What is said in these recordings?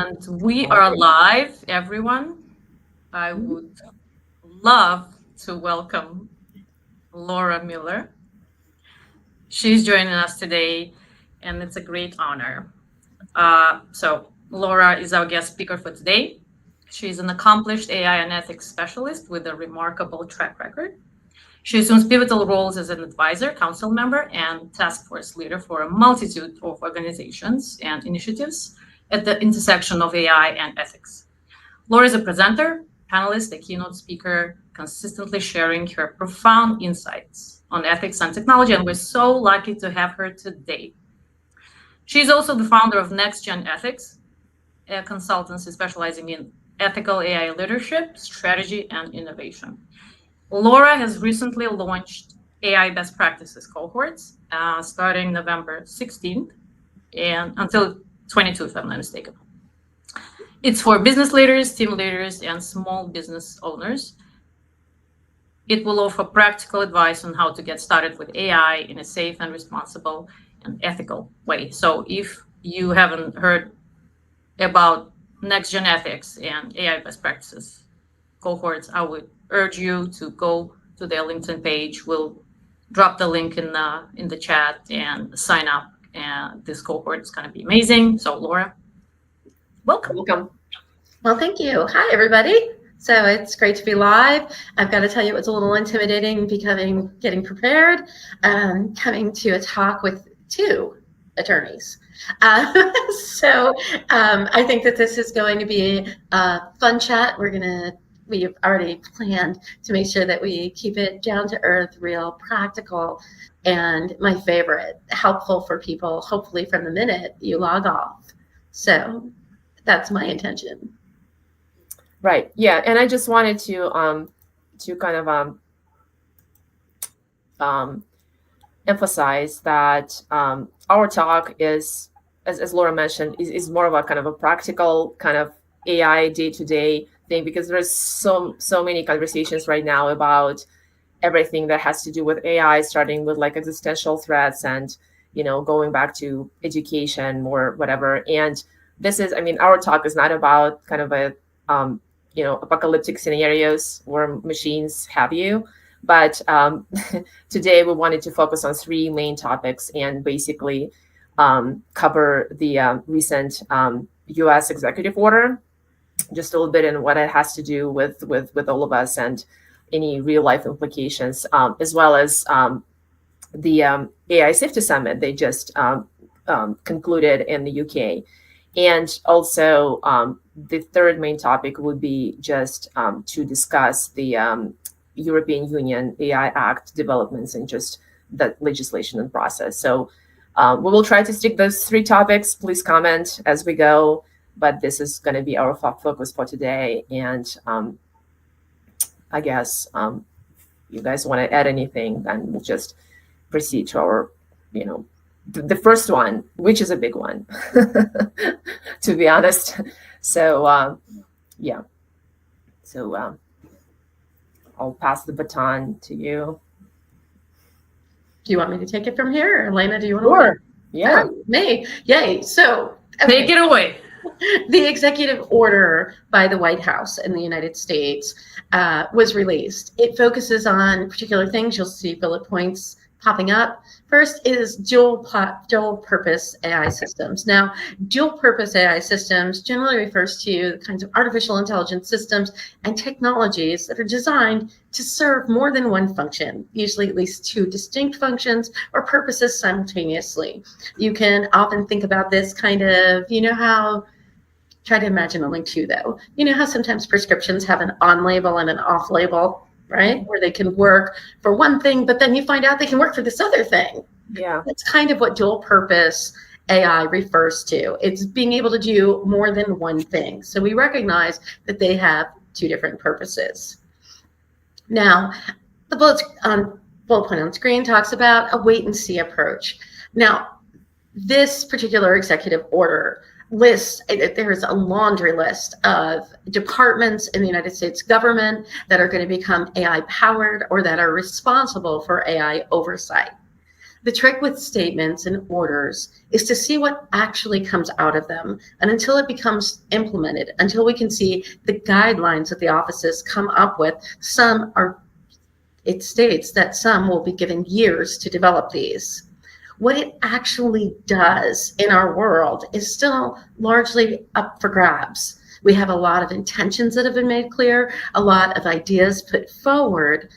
And we are live, everyone. I would love to welcome Laura Miller. She's joining us today, and it's a great honor. So, Laura is our guest speaker for today. She's an accomplished AI and ethics specialist with a remarkable track record. She assumes pivotal roles as an advisor, council member, and task force leader for a multitude of organizations and initiatives at the intersection of AI and ethics. Laura is a presenter, panelist, a keynote speaker, consistently sharing her profound insights on ethics and technology, and we're so lucky to have her today. She's also the founder of NextGen Ethics, a consultancy specializing in ethical AI leadership, strategy, and innovation. Laura has recently launched AI best practices cohorts starting November 16th and until 22, if I'm not mistaken. It's for business leaders, team leaders, and small business owners. It will offer practical advice on how to get started with AI in a safe and responsible and ethical way. So if you haven't heard about NextGen Ethics and AI best practices cohorts, I would urge you to go to their LinkedIn page. We'll drop the link in the chat and sign up. And this cohort is going to be amazing. So, Laura, welcome. Well, thank you. Hi, everybody. So it's great to be live. I've got to tell you, it was a little intimidating getting prepared, coming to a talk with two attorneys. So I think that this is going to be a fun chat. We've already planned to make sure that we keep it down to earth, real, practical, and my favorite, helpful for people, hopefully from the minute you log off. So that's my intention. Right. Yeah. And I just wanted to kind of emphasize that our talk is, as Laura mentioned, is more of a kind of a practical kind of AI day-to-day thing, because there's so many conversations right now about everything that has to do with AI, starting with like existential threats and, going back to education or whatever. And this is, our talk is not about kind of a, apocalyptic scenarios where machines have you. But today we wanted to focus on three main topics and basically cover the recent U.S. executive order, just a little bit in what it has to do with all of us and any real life implications, as well as the AI Safety Summit they just concluded in the UK. And also the third main topic would be just to discuss the European Union AI Act developments and just the legislation and process. So we will try to stick those three topics. Please comment as we go, but this is going to be our focus for today. And I guess you guys want to add anything, then we'll just proceed to our, the first one, which is a big one, to be honest. So yeah. So I'll pass the baton to you. Do you want me to take it from here? Elena, do you want to? Sure. Yeah. Me. Yay. So take it away. The executive order by the White House in the United States was released. It focuses on particular things. You'll see bullet points popping up. First is dual purpose AI systems. Now, dual purpose AI systems generally refers to the kinds of artificial intelligence systems and technologies that are designed to serve more than one function, usually at least two distinct functions or purposes simultaneously. You can often think about this kind of, try to imagine a link to, though. You know how sometimes prescriptions have an on label and an off label, right? Where they can work for one thing, but then you find out they can work for this other thing. Yeah. That's kind of what dual purpose AI refers to. It's being able to do more than one thing. So we recognize that they have two different purposes. Now, the bullet point on screen talks about a wait and see approach. Now, this particular executive order there's a laundry list of departments in the United States government that are going to become AI powered or that are responsible for AI oversight. The trick with statements and orders is to see what actually comes out of them. And until it becomes implemented, until we can see the guidelines that the offices come up with, it states that some will be given years to develop these. What it actually does in our world is still largely up for grabs. We have a lot of intentions that have been made clear, a lot of ideas put forward,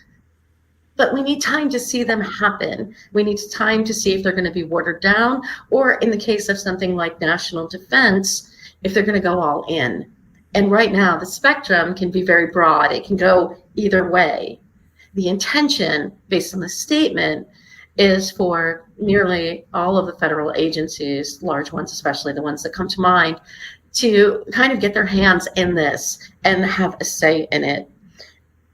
but we need time to see them happen. We need time to see if they're going to be watered down, or in the case of something like national defense, if they're going to go all in. And right now, the spectrum can be very broad. It can go either way. The intention, based on the statement, is for nearly all of the federal agencies, large ones, especially the ones that come to mind, to kind of get their hands in this and have a say in it.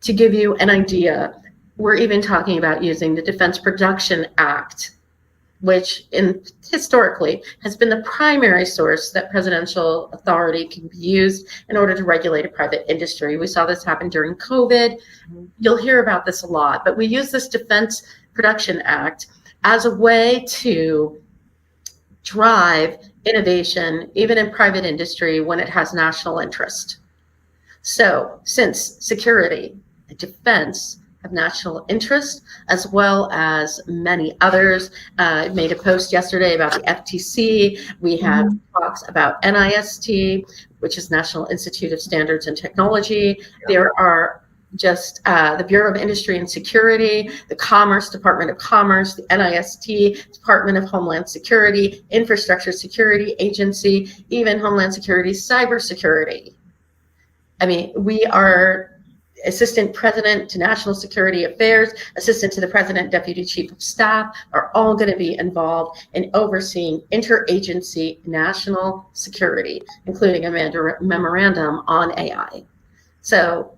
To give you an idea, we're even talking about using the Defense Production Act, which historically has been the primary source that presidential authority can be used in order to regulate a private industry. We saw this happen during COVID. You'll hear about this a lot, but we use this Defense Production Act as a way to drive innovation, even in private industry, when it has national interest. So since security and defense have national interest, as well as many others. I made a post yesterday about the FTC. We have talks about NIST, which is National Institute of Standards and Technology. There are just the Bureau of Industry and Security, the Department of Commerce, the NIST, Department of Homeland Security, Infrastructure Security Agency, even Homeland Security Cybersecurity. I mean, we are Assistant President to National Security Affairs, Assistant to the President, Deputy Chief of Staff are all going to be involved in overseeing interagency national security, including a memorandum on AI. So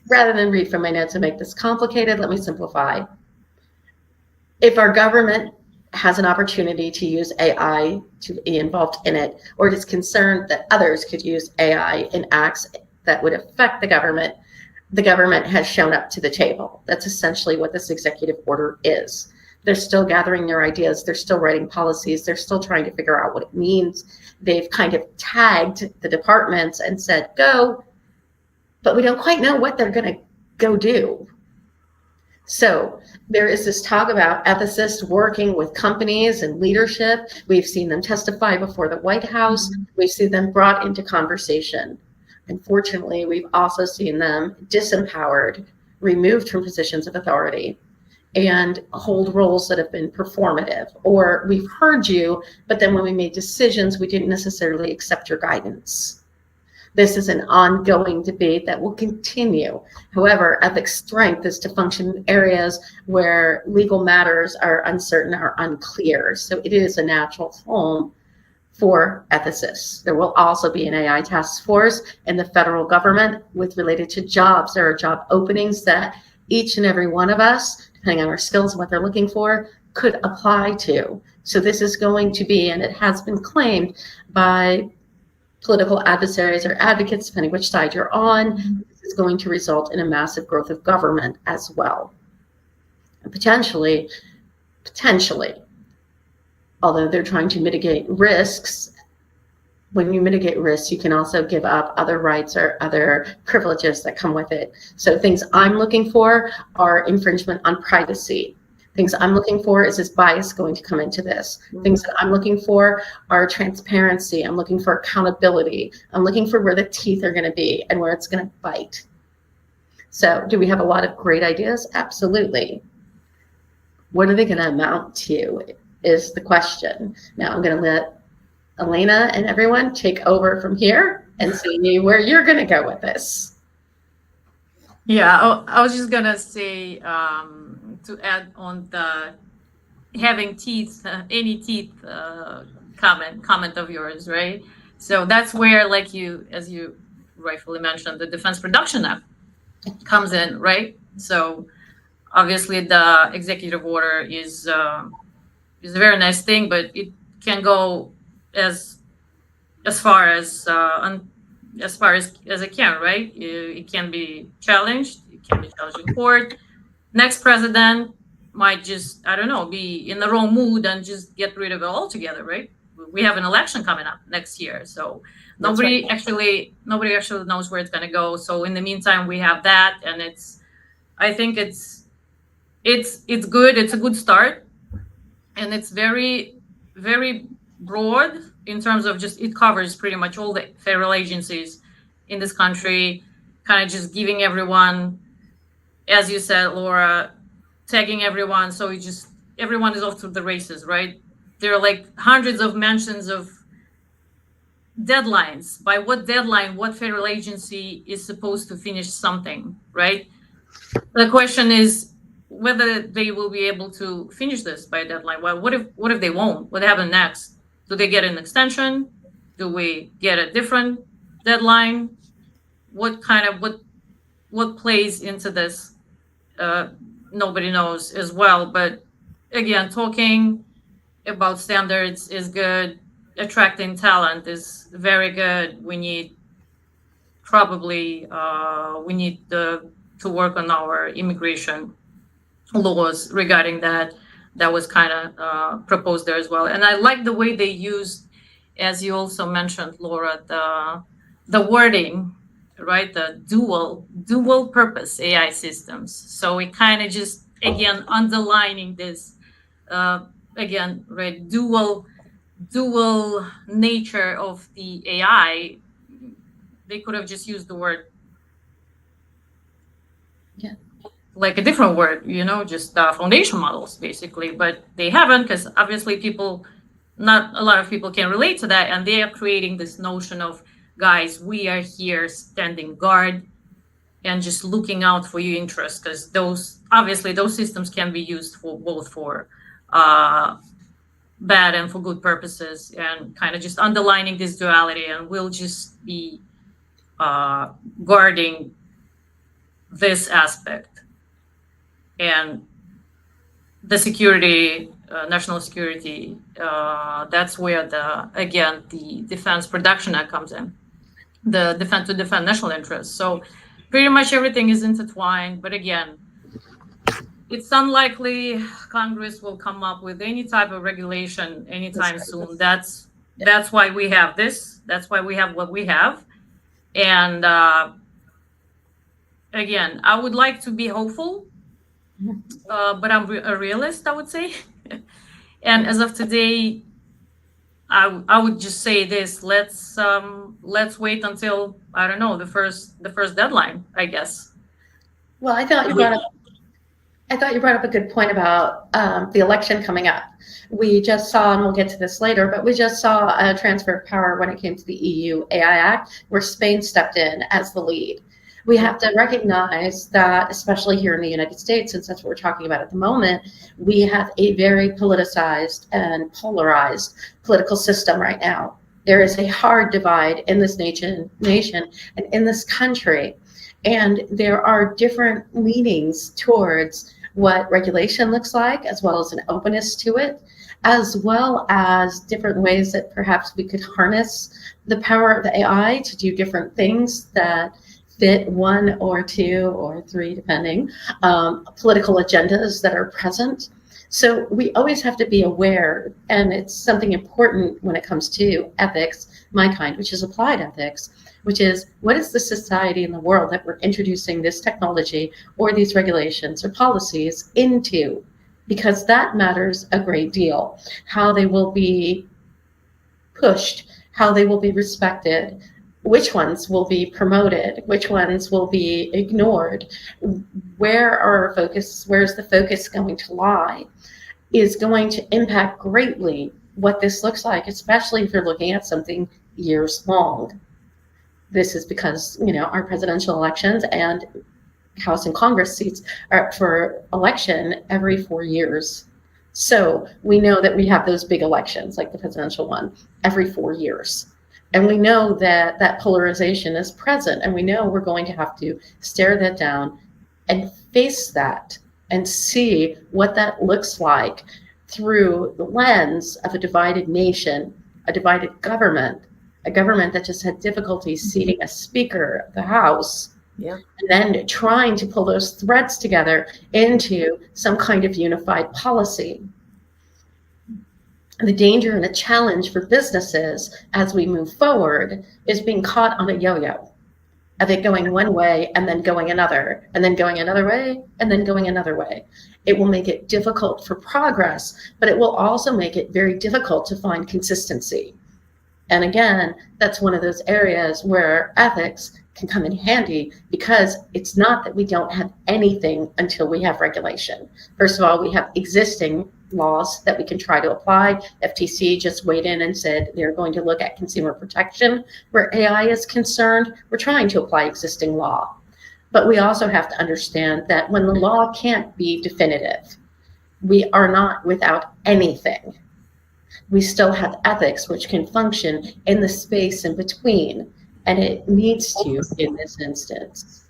rather than read from my notes and make this complicated, let me simplify. If our government has an opportunity to use AI to be involved in it, or it is concerned that others could use AI in acts that would affect the government has shown up to the table. That's essentially what this executive order is. They're still gathering their ideas. They're still writing policies. They're still trying to figure out what it means. They've kind of tagged the departments and said, go, but we don't quite know what they're going to go do. So there is this talk about ethicists working with companies and leadership. We've seen them testify before the White House. We've seen them brought into conversation. Unfortunately, we've also seen them disempowered, removed from positions of authority, and hold roles that have been performative. Or we've heard you, but then when we made decisions, we didn't necessarily accept your guidance. This is an ongoing debate that will continue. However, ethics strength is to function in areas where legal matters are uncertain or unclear. So it is a natural home for ethicists. There will also be an AI task force in the federal government related to jobs. There are job openings that each and every one of us, depending on our skills and what they're looking for, could apply to. So this is going to be, and it has been claimed by political adversaries or advocates, depending which side you're on, this is going to result in a massive growth of government as well. And potentially, although they're trying to mitigate risks, when you mitigate risks, you can also give up other rights or other privileges that come with it. So things I'm looking for are infringement on privacy. Things I'm looking for is bias going to come into this? Things that I'm looking for are transparency. I'm looking for accountability. I'm looking for where the teeth are going to be and where it's going to bite. So do we have a lot of great ideas? Absolutely. What are they going to amount to is the question. Now I'm going to let Elena and everyone take over from here and see where you're going to go with this. Yeah, I was just going to say, to add on the having teeth, any teeth comment of yours, right? So that's where, like as you rightfully mentioned, the Defense Production Act comes in, right? So obviously the executive order is a very nice thing, but it can go as far as it can, right? It can be challenged. It can be challenged in court. Next president might just, I don't know, be in the wrong mood and just get rid of it altogether, right? We have an election coming up next year, so That's nobody right. actually knows where it's going to go. So in the meantime, we have that, and I think it's good. It's a good start, and it's very broad in terms of just it covers pretty much all the federal agencies in this country, kind of just giving everyone, as you said, Laura, tagging everyone, so everyone is off to the races, right? There are like hundreds of mentions of deadlines. By what deadline, what federal agency is supposed to finish something, right? The question is whether they will be able to finish this by a deadline. Well, what if they won't? What happens next? Do they get an extension? Do we get a different deadline? What plays into this? Nobody knows as well. But again, talking about standards is good. Attracting talent is very good. We need to work on our immigration laws regarding that. That was kind of proposed there as well. And I like the way they used, as you also mentioned, Laura, the wording, right? The dual purpose AI systems. So it kind of just, again, underlining this, again, right? Dual nature of the AI. They could have just used the word, like a different word, just foundation models, basically. But they haven't, because obviously not a lot of people can relate to that, and they are creating this notion of, guys, we are here standing guard and just looking out for your interests, because those systems can be used for both for bad and for good purposes, and kind of just underlining this duality, and we'll just be guarding this aspect. And the security, national security, that's where the Defense Production Act comes in, the defend national interests. So pretty much everything is intertwined. But again, it's unlikely Congress will come up with any type of regulation anytime soon. That's why we have this. That's why we have what we have. And again, I would like to be hopeful, but I'm a realist, I would say. And as of today, I would just say this: let's wait until, I don't know, the first deadline, I guess. Well, I thought you brought up a good point about the election coming up. We just saw, and we'll get to this later, but we just saw a transfer of power when it came to the EU AI Act, where Spain stepped in as the lead. We have to recognize that, especially here in the United States, since that's what we're talking about at the moment, we have a very politicized and polarized political system right now. There is a hard divide in this nation and in this country. And there are different leanings towards what regulation looks like, as well as an openness to it, as well as different ways that perhaps we could harness the power of the AI to do different things that fit one or two or three, depending, political agendas that are present. So we always have to be aware, and it's something important when it comes to ethics, my kind, which is applied ethics, which is, what is the society in the world that we're introducing this technology or these regulations or policies into? Because that matters a great deal. How they will be pushed, how they will be respected, which ones will be promoted, which ones will be ignored, where's the focus going to lie, is going to impact greatly what this looks like, especially if you're looking at something years long. This is because, our presidential elections and House and Congress seats are up for election every 4 years. So we know that we have those big elections, like the presidential one, every 4 years. And we know that that polarization is present, and we know we're going to have to stare that down and face that and see what that looks like through the lens of a divided nation, a divided government, a government that just had difficulty seating a speaker of the House Yeah. And then trying to pull those threads together into some kind of unified policy. The danger and the challenge for businesses as we move forward is being caught on a yo-yo of it going one way and then going another, and then going another way, and then going another way. It will make it difficult for progress, but it will also make it very difficult to find consistency. And again, that's one of those areas where ethics can come in handy, because it's not that we don't have anything until we have regulation. First of all, we have existing laws that we can try to apply. FTC just weighed in and said they're going to look at consumer protection where AI is concerned. We're trying to apply existing law. But we also have to understand that when the law can't be definitive, we are not without anything. We still have ethics which can function in the space in between, and it needs to in this instance.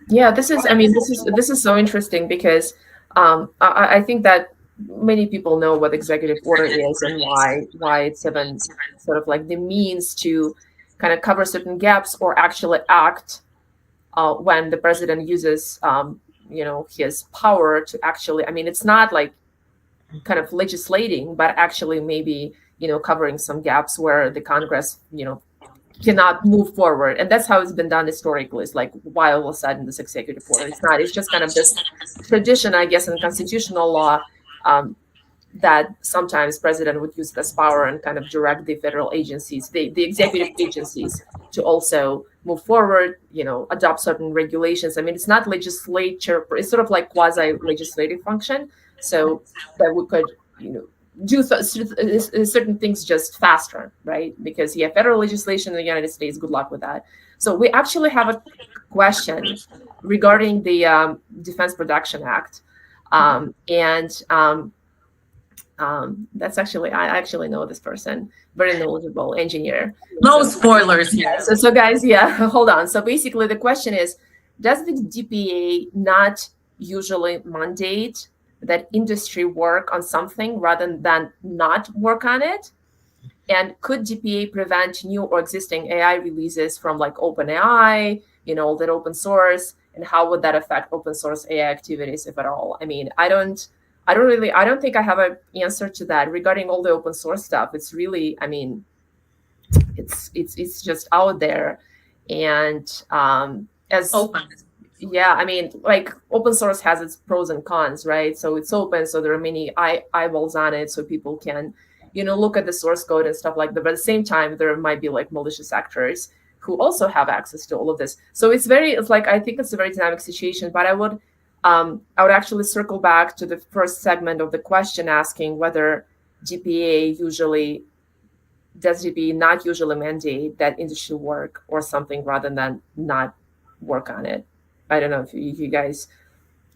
Yeah, this is so interesting because I think that many people know what executive order is and why it's even sort of like the means to kind of cover certain gaps or actually act when the president uses his power to actually. I mean, it's not like kind of legislating, but actually maybe covering some gaps where the Congress cannot move forward. And that's how it's been done historically. It's like, why all of a sudden this executive order? It's not. It's just kind of this tradition, I guess, in constitutional law, that sometimes president would use this power and kind of direct the federal agencies, the executive agencies, to also move forward, adopt certain regulations. I mean, it's not legislature. It's sort of like quasi-legislative function. So that we could, do certain things just faster, right? Because federal legislation in the United States, good luck with that. So we actually have a question regarding the Defense Production Act, that's actually, I actually know this person, very knowledgeable engineer. No spoilers here. So guys, hold on. So basically, the question is, does the DPA not usually mandate that industry work on something rather than not work on it? And could DPA prevent new or existing AI releases from like OpenAI, that open source? And how would that affect open source AI activities, if at all? I mean, I don't think I have an answer to that regarding all the open source stuff. It's really, I mean, it's just out there, and as open. Yeah, I mean, like open source has its pros and cons, right? So it's open, so there are many eyeballs on it, so people can, look at the source code and stuff like that. But at the same time, there might be like malicious actors who also have access to all of this. So it's like, I think it's a very dynamic situation. But I would actually circle back to the first segment of the question, asking whether DPA not usually mandate that industry work or something rather than not work on it. I don't know if you guys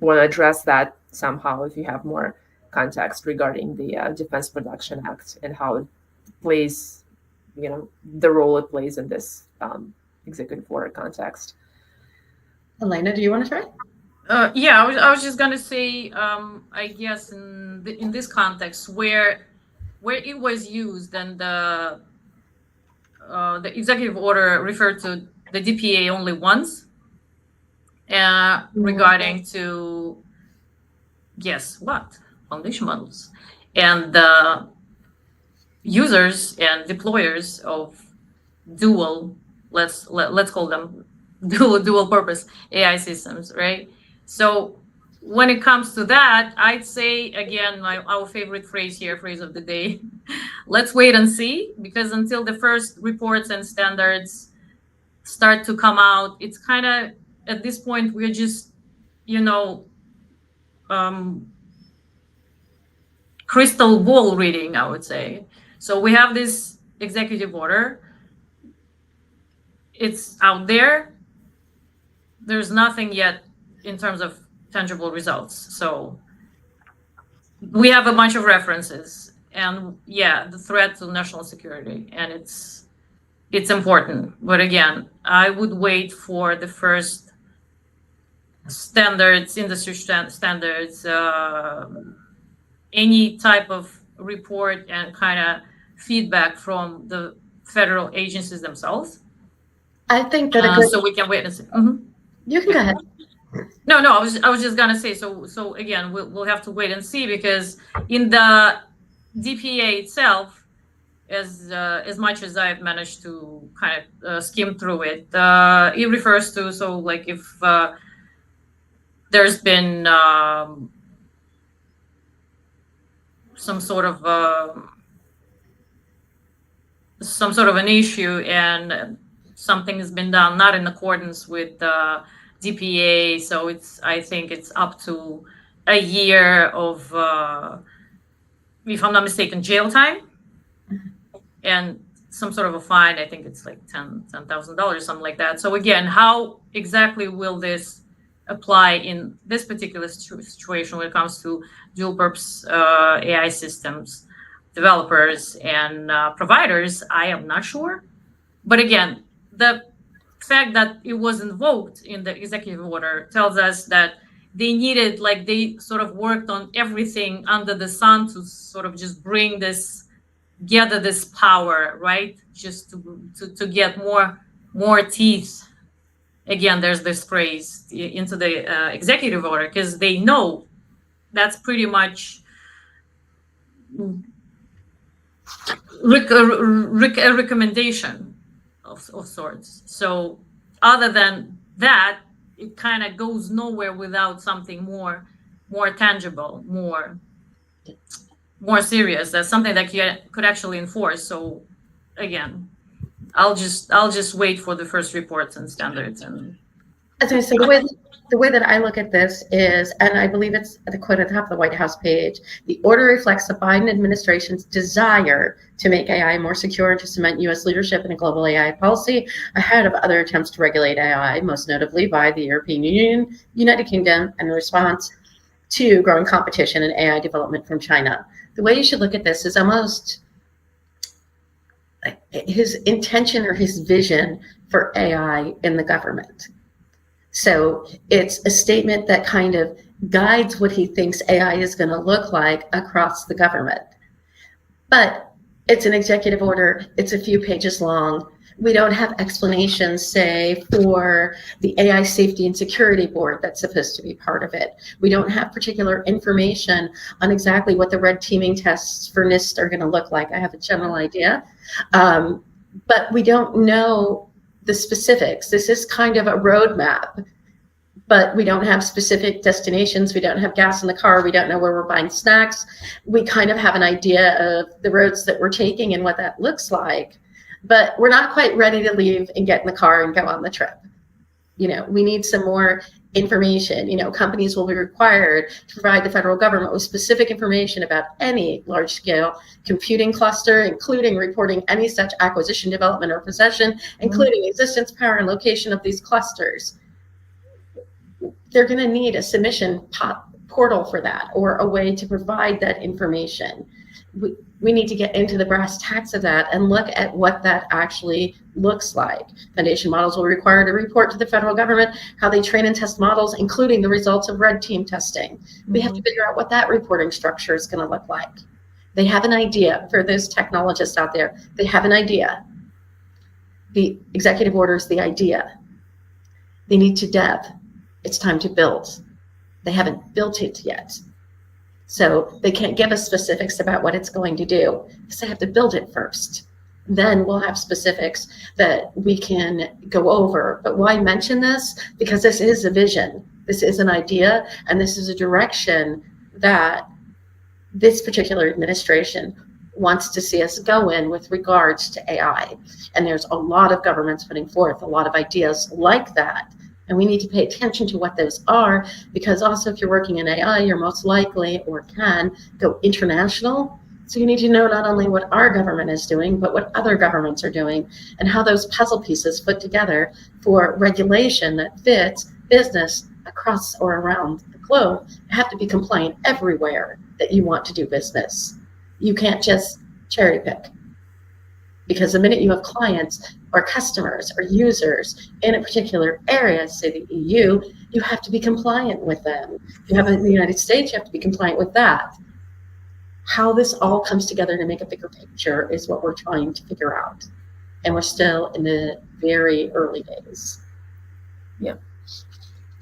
want to address that somehow, if you have more context regarding the Defense Production Act and how it plays, the role it plays in this executive order context. Elena, do you want to try? I was just gonna say, I guess in this context where it was used, and the executive order referred to the DPA only once, regarding to foundation models and the users and deployers of dual, let's call them dual purpose AI systems, right? So when it comes to that, I'd say, again, our favorite phrase of the day, let's wait and see, because until the first reports and standards start to come out, it's kind of, at this point, we're just, crystal ball reading, I would say. So we have this executive order. It's out there. There's nothing yet in terms of tangible results. So we have a bunch of references, and the threat to national security, and it's important. But again, I would wait for the first standards, industry standards, any type of report and kind of feedback from the federal agencies themselves. I think that a good, so we can wait and see. Mhm. you can go ahead. No, I was just gonna say, so again, we'll have to wait and see, because in the DPA itself, as much as I've managed to kind of skim through it, it refers to, so like if there's been some sort of an issue, and something has been done not in accordance with the DPA, so I think it's up to a year of, if I'm not mistaken, jail time, and some sort of a fine. I think it's like $10,000, something like that. So again, how exactly will this apply in this particular situation when it comes to dual purpose AI systems developers and providers? I am not sure. But again, the fact that it was invoked in the executive order tells us that they needed, like, they sort of worked on everything under the sun to sort of just bring this, gather this power, right? Just to get more teeth. Again, there's this phrase into the executive order, because they know that's pretty much a recommendation of sorts. So other than that, it kind of goes nowhere without something more tangible, more serious. That's something that you could actually enforce. So again, I'll just wait for the first reports and standards. And As I say, the way that I look at this is, and I believe it's the quote at the top of the White House page, the order reflects the Biden administration's desire to make AI more secure and to cement U.S. leadership in a global AI policy ahead of other attempts to regulate AI, most notably by the European Union, United Kingdom, and in response to growing competition in AI development from China. The way you should look at this is almost his intention or his vision for AI in the government. So it's a statement that kind of guides what he thinks AI is going to look like across the government. But it's an executive order. It's a few pages long. We don't have explanations, say, for the AI Safety and Security Board that's supposed to be part of it. We don't have particular information on exactly what the red teaming tests for NIST are going to look like. I have a general idea, but we don't know the specifics. This is kind of a roadmap, but we don't have specific destinations. We don't have gas in the car. We don't know where we're buying snacks. We kind of have an idea of the roads that we're taking and what that looks like, but we're not quite ready to leave and get in the car and go on the trip. You know, we need some more information. You know, companies will be required to provide the federal government with specific information about any large-scale computing cluster, including reporting any such acquisition, development, or possession, including existence, power, and location of these clusters. They're going to need a submission portal for that, or a way to provide that information. We need to get into the brass tacks of that and look at what that actually looks like. Foundation models will require to report to the federal government how they train and test models, including the results of red team testing. We have to figure out what that reporting structure is going to look like. They have an idea. For those technologists out there, they have an idea. The executive order is the idea. They need to dev. It's time to build. They haven't built it yet. So they can't give us specifics about what it's going to do, because they have to build it first. Then we'll have specifics that we can go over. But why mention this? Because this is a vision. This is an idea, and this is a direction that this particular administration wants to see us go in with regards to AI. And there's a lot of governments putting forth a lot of ideas like that. And we need to pay attention to what those are, because also if you're working in AI, you're most likely, or can, go international. So you need to know not only what our government is doing, but what other governments are doing, and how those puzzle pieces fit together for regulation that fits business across or around the globe. You have to be compliant everywhere that you want to do business. You can't just cherry pick. Because the minute you have clients or customers or users in a particular area, say the EU, you have to be compliant with them. If you have it in the United States, you have to be compliant with that. How this all comes together to make a bigger picture is what we're trying to figure out. and we're still in the very early days.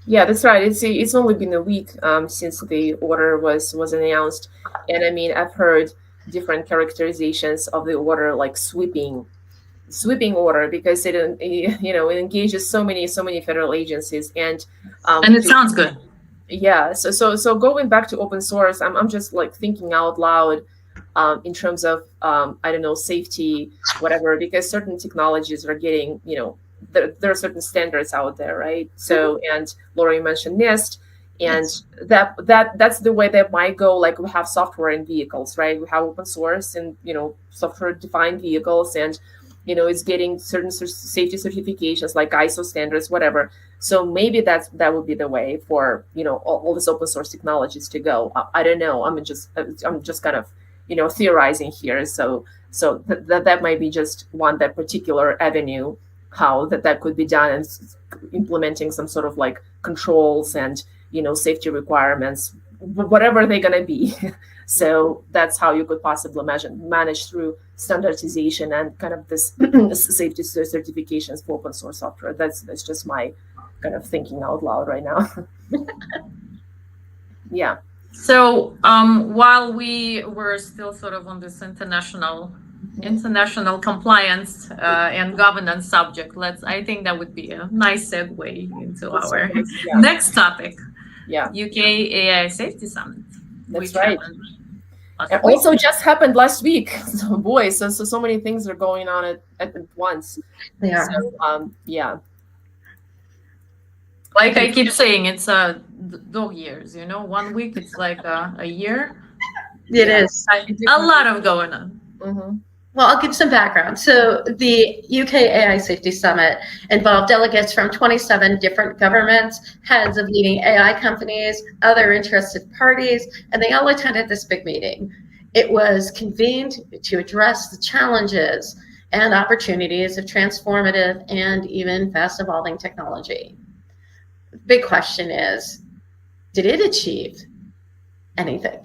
Yeah, that's right. It's only been a week since the order was announced, and I mean I've heard different characterizations of the order, like sweeping order, because it engages so many federal agencies, and And it sounds good. yeah. So going back to open source, I'm just like thinking out loud in terms of I don't know, safety, whatever, because certain technologies are getting, there are certain standards out there, right? So, and Laura, you mentioned NIST, and Yes. that's the way that might go. Like we have software in vehicles, right? We have open source and software defined vehicles, and it's getting certain safety certifications like ISO standards, whatever. So maybe that would be the way for all these open source technologies to go. I don't know. I'm just kind of theorizing here. So that might be just that particular avenue, how that could be done, and implementing some sort of like controls and safety requirements, whatever they're going to be. So that's how you could possibly manage through standardization and kind of this safety certifications for open source software. That's just my kind of thinking out loud right now. Yeah. So while we were still sort of on this international compliance and governance subject, I think that would be a nice segue into our next topic. Yeah. UK AI Safety Summit. That's right. It also just happened last week. So boy, so many things are going on at once. They are. So, yeah. Like I keep saying, it's dog years. 1 week it's like a year. It is. A lot of going on. Mm-hmm. Well, I'll give some background. So the UK AI Safety Summit involved delegates from 27 different governments, heads of leading AI companies, other interested parties, and they all attended this big meeting. It was convened to address the challenges and opportunities of transformative and even fast evolving technology. The big question is, did it achieve anything?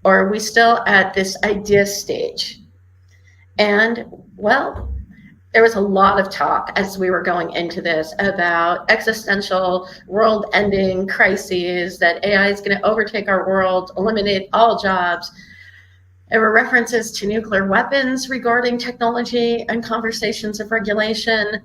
Or are we still at this idea stage? And well, there was a lot of talk as we were going into this about existential world-ending crises, that AI is going to overtake our world, eliminate all jobs. There were references to nuclear weapons regarding technology and conversations of regulation.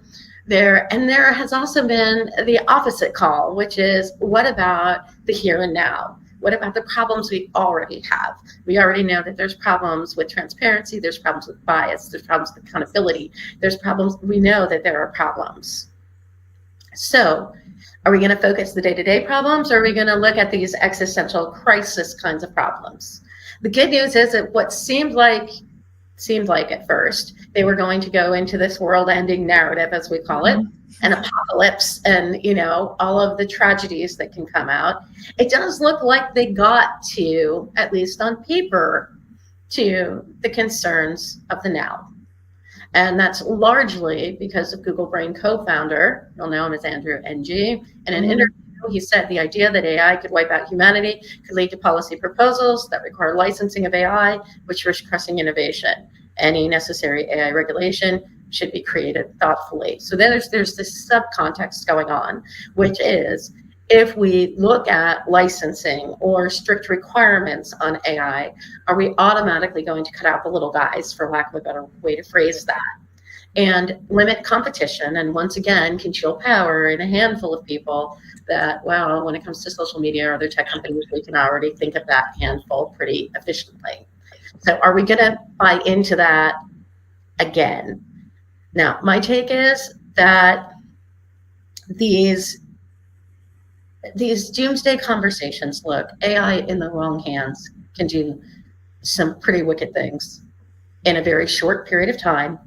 There has also been the opposite call, which is, what about the here and now? What about the problems we already have? We already know that there's problems with transparency, there's problems with bias, there's problems with accountability, there's problems, we know that there are problems. So are we gonna focus the day-to-day problems, or are we gonna look at these existential crisis kinds of problems? The good news is that what seemed like at first, they were going to go into this world-ending narrative, as we call it, an apocalypse, and all of the tragedies that can come out. It does look like they got to, at least on paper, to the concerns of the now. And that's largely because of Google Brain co-founder, you'll know him as Andrew Ng. In an interview, he said the idea that AI could wipe out humanity could lead to policy proposals that require licensing of AI, which risk crushing innovation. Any necessary AI regulation should be created thoughtfully. So then there's this subcontext going on, which is, if we look at licensing or strict requirements on AI, are we automatically going to cut out the little guys, for lack of a better way to phrase that, and limit competition, and once again control power in a handful of people that, well, when it comes to social media or other tech companies, we can already think of that handful pretty efficiently. So are we gonna buy into that again? Now, my take is that these doomsday conversations, look, AI in the wrong hands can do some pretty wicked things in a very short period of time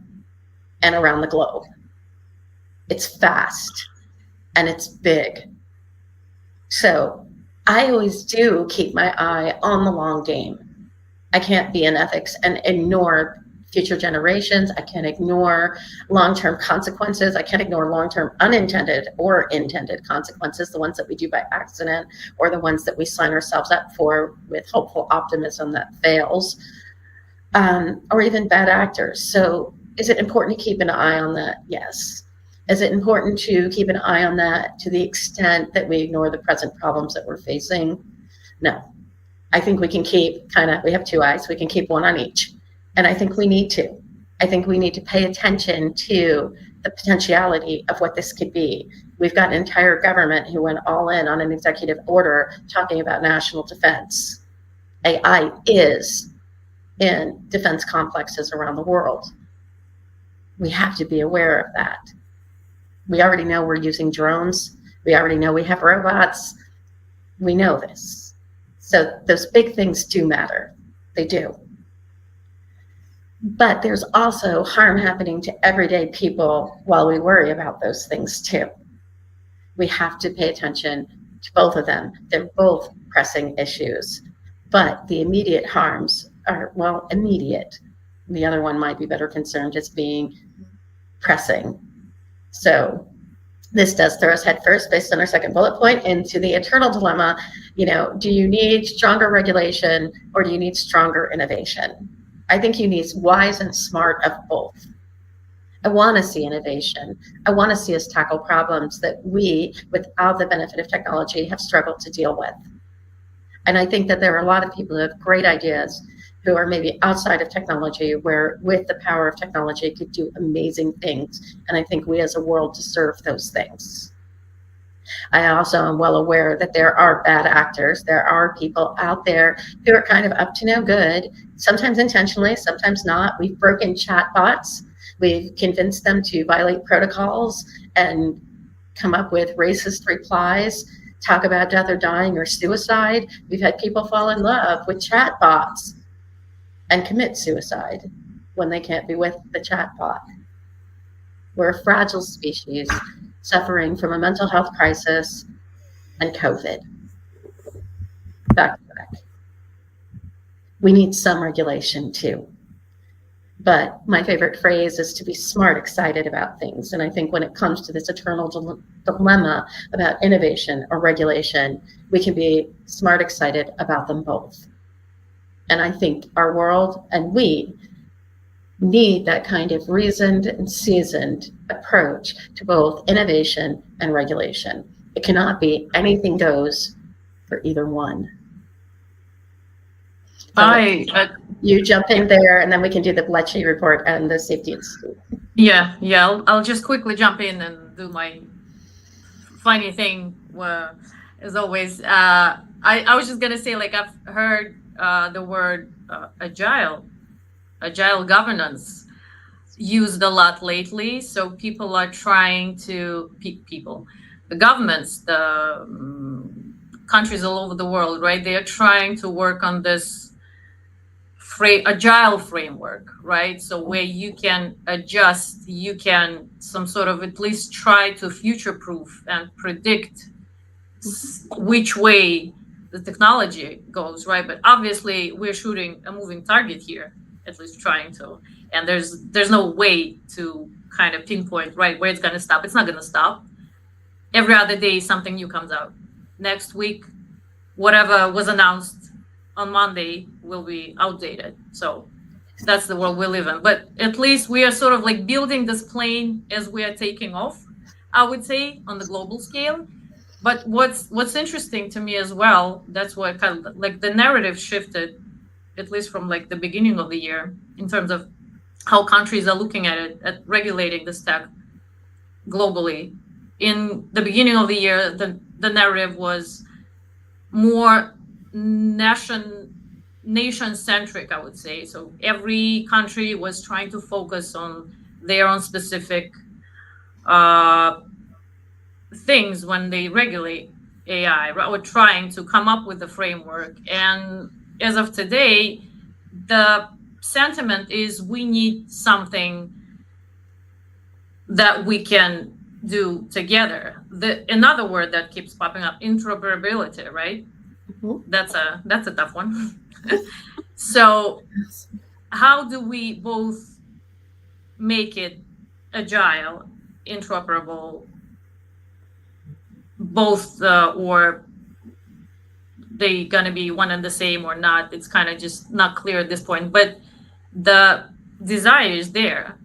and around the globe. It's fast and it's big. So I always do keep my eye on the long game. I can't be in ethics and ignore future generations. I can't ignore long-term consequences. I can't ignore long-term unintended or intended consequences, the ones that we do by accident or the ones that we sign ourselves up for with hopeful optimism that fails, or even bad actors. So Is it important to keep an eye on that? Yes. Is it important to keep an eye on that to the extent that we ignore the present problems that we're facing? No. I think we can keep we have two eyes, we can keep one on each. And I think we need to. I think we need to pay attention to the potentiality of what this could be. We've got an entire government who went all in on an executive order talking about national defense. AI is in defense complexes around the world. We have to be aware of that. We already know we're using drones. We already know we have robots. We know this. So those big things do matter. They do. But there's also harm happening to everyday people while we worry about those things too. We have to pay attention to both of them. They're both pressing issues, but the immediate harms are, well, immediate. The other one might be better concerned just being pressing. So this does throw us head first, based on our second bullet point, into the eternal dilemma. Do you need stronger regulation or do you need stronger innovation? I think you need wise and smart of both. I want to see innovation. I want to see us tackle problems that we, without the benefit of technology, have struggled to deal with. And I think that there are a lot of people who have great ideas who are maybe outside of technology, where with the power of technology could do amazing things. And I think we as a world deserve those things. I also am well aware that there are bad actors. There are people out there who are kind of up to no good, sometimes intentionally, sometimes not. We've broken chatbots. We've convinced them to violate protocols and come up with racist replies, talk about death or dying or suicide. We've had people fall in love with chatbots and commit suicide when they can't be with the chatbot. We're a fragile species suffering from a mental health crisis and COVID. Back to back. We need some regulation too. But my favorite phrase is to be smart, excited about things. And I think when it comes to this eternal dilemma about innovation or regulation, we can be smart, excited about them both. And I think our world and we need that kind of reasoned and seasoned approach to both innovation and regulation. It cannot be anything goes for either one. So you jump in there, and then we can do the Bletchley report and the safety institute. Yeah. I'll just quickly jump in and do my funny thing. As always, I was just gonna say, I've heard the word agile governance used a lot lately. So people are trying to the governments, the countries all over the world, right? They are trying to work on this agile framework, right? So where you can adjust, you can some sort of at least try to future-proof and predict which way the technology goes, right? But obviously we're shooting a moving target here, at least trying to, and there's no way to kind of pinpoint right where it's going to stop. It's not going to stop. Every other day something new comes out. Next week, whatever was announced on Monday will be outdated. So that's the world we live in. But at least we are sort of building this plane as we are taking off, I would say, on the global scale. But what's interesting to me as well, that's what kind of the narrative shifted, at least from the beginning of the year, in terms of how countries are looking at it, at regulating this tech globally. In the beginning of the year, the narrative was more nation-centric, I would say. So every country was trying to focus on their own specific things when they regulate AI, right? Or trying to come up with the framework. And as of today, the sentiment is we need something that we can do together. Another word that keeps popping up, interoperability, right? Mm-hmm. That's a tough one. So how do we both make it agile, interoperable, both or they gonna be one and the same or not? It's kind of just not clear at this point, but the desire is there.